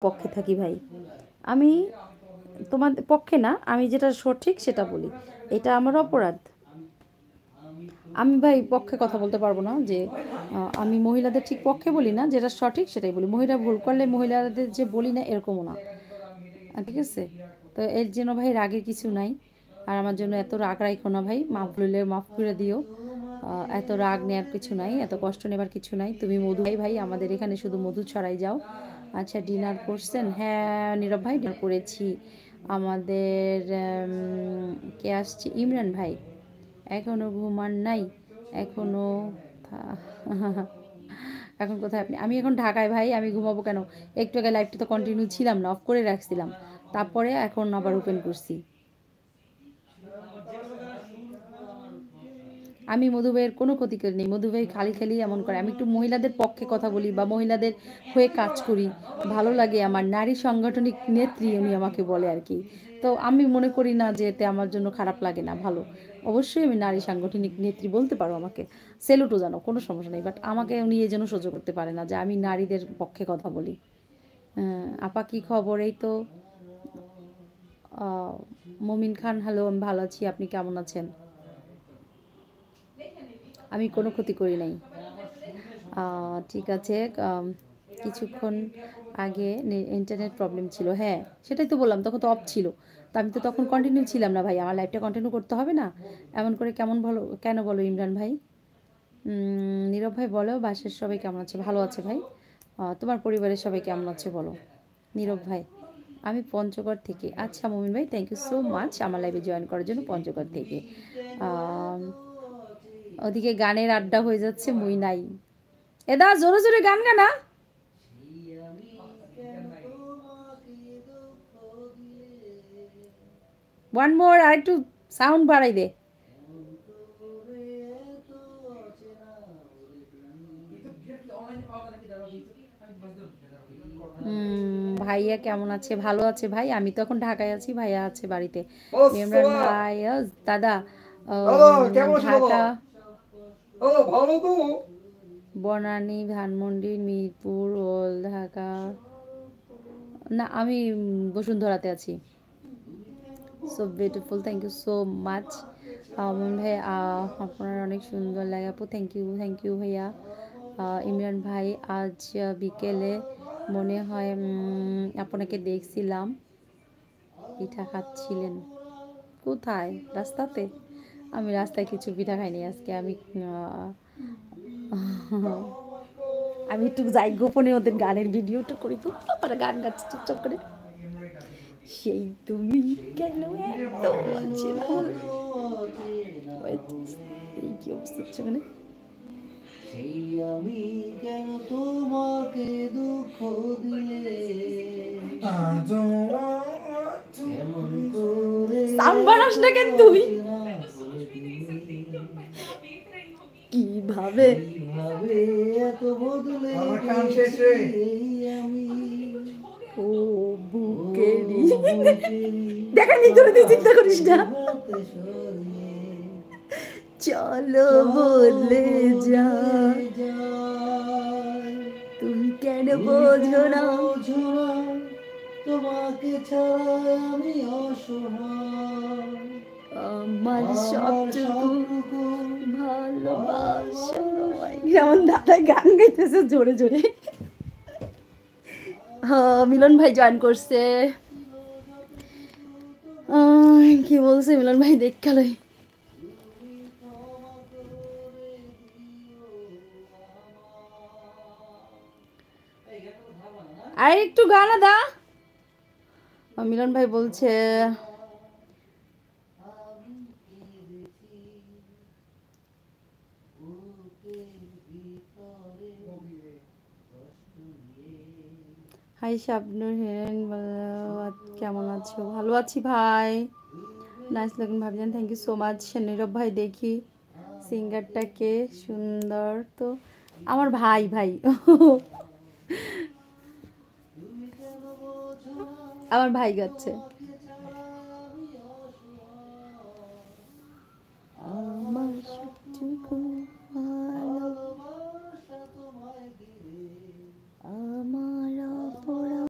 পক্ষে থাকি ভাই। আমি তোমার পক্ষে না, আমি যেটা সঠিক সেটা বলি, এটা আমার অপরাধ। আমি ভাই পক্ষে কথা বলতে পারবো না যে আমি মহিলাদের ঠিক পক্ষে বলি না, যেটা সঠিক সেটাই বলি। মহিলা ভুল করলে মহিলাদের যে বলি না এরকমও না, ঠিক আছে? তো এর জন্য ভাই রাগের কিছু নাই। আর আমার জন্য এত রাগ রাখো না ভাই, মাফ হইলে মাফ করে দিও। এত রাগ নেওয়ার কিছু নাই, এত কষ্ট নেবার কিছু নাই। তুমি মধু ভাই, ভাই আমাদের এখানে শুধু মধু ছড়াই যাও। আচ্ছা, ডিনার করছেন? হ্যাঁ নীরব ভাই, ডিনার করেছি। আমাদের কে আসছে? ইমরান ভাই এখনো ঘুমান নাই? এখনো এখন কোথায় আপনি? আমি এখন ঢাকায় ভাই, আমি ঘুমাবো কেন? একটু আগে লাইভটা তো কন্টিনিউ ছিলাম না, অফ করে রাখছিলাম, তারপরে এখন আবার ওপেন করছি। আমি মধু ভাইয়ের কোনো ক্ষতি করিনি। মধু ভাই খালি খালি এমন করে। আমি একটু মহিলাদের পক্ষে কথা বলি বা মহিলাদের হয়ে কাজ করি, ভালো লাগে আমার। নারী সাংগঠনিক নেত্রী উনি আমাকে বলে আর কি। তো আমি মনে করি না যে এতে আমার জন্য খারাপ লাগে না, ভালো। অবশ্যই আমি নারী সাংগঠনিক নেত্রী বলতে পারো আমাকে, সেলুটও জানো, কোনো সমস্যা নেই। বাট আমাকে উনি এই জন্য সহ্য করতে পারে না যে আমি নারীদের পক্ষে কথা বলি। আপা কি খবর? এই তো মমিন খান, হ্যালো, আমি ভালো আছি, আপনি কেমন আছেন? আমি কোনো ক্ষতি করি নাই। ঠিক আছে। কিছুক্ষণ আগে ইন্টারনেট প্রবলেম ছিল, হ্যাঁ সেটাই তো বললাম, তখন তো অফ ছিল। তো আমি তো তখন কন্টিনিউ ছিলাম না ভাই, আমার লাইফটা কন্টিনিউ করতে হবে না এমন করে? কেমন বলো, কেন বলো ইমরান ভাই? নীরব ভাই বলো, বাসার সবাই কেমন আছে? ভালো আছে ভাই। তোমার পরিবারের সবাই কেমন আছে বলো। নীরব ভাই আমি পঞ্চগড় থেকে। আচ্ছা মমিন ভাই, থ্যাংক ইউ সো মাচ আমার লাইভে জয়েন করার জন্য, পঞ্চগড় থেকে। ওদিকে গানের আড্ডা হয়ে যাচ্ছে, মুই নাই। এদা জোরে জোরে গান গানা। ওয়ান মোর, আর একটু সাউন্ড বাড়াই দে। ভাইয়া কেমন আছে? ভালো আছে ভাই, আমি তো এখন ঢাকায় আছি, ভাইয়া আছে বাড়িতে। ইমরান ভাই দাদা ঢাকা, বনানী, ধানমন্ডি, মিরপুর, ওল ঢাকা। না আমি বসুন্ধরাতে আছি। So beautiful, thank you so much ভাই, আপনার অনেক সুন্দর লাগে আপু, থ্যাংক ইউ, থ্যাংক ইউ ভাইয়া। ইমরান ভাই আজ বিকেলে মনে হয় আপনাকে দেখছিলাম, পিঠা খাচ্ছিলেন। কোথায়? রাস্তাতে? আমি রাস্তায় কিছু পিঠা খাইনি আজকে। আমি একটু যাই গোপনে ওদের গানের ভিডিওটা করি, তো ওরা গান গাচ্ছে চুপচাপ করে। সেই তুমি কেন এত অচেনা, এই কি অবস্থা হচ্ছে মানে? সেই আমি কেন তোমাকে দুঃখ দিলে, সাউন্ড বাড়াস না কেন তুই? কিভাবে এত বদলে আমি, ও বুকেরি দেখা নি তোরে, তুই চিন্তা করিস না। চলো বলে যাই, তুমি কেন বোঝো না, তোমাকে ছাড়া আমি অসহায়, আমার সবটুকু ভালোবাসা। যেমন দাদা গান গাইতেছে জোরে জোরে। মিলন ভাই জয়েন করছে। কি বলছে মিলন ভাই? দেখালই আর একটু গানা দা। মিলন ভাই বলছে হাই শাবনুর হেরেন, কেমন আছো? ভালো আছি ভাই, নাইস লুকিং ভাবছেন, থ্যাংক ইউ সো মাচ। নীরব ভাই দেখি সিঙ্গারটাকে, সুন্দর তো। আমার ভাই ভাই আমার ভাই গাচ্ছে।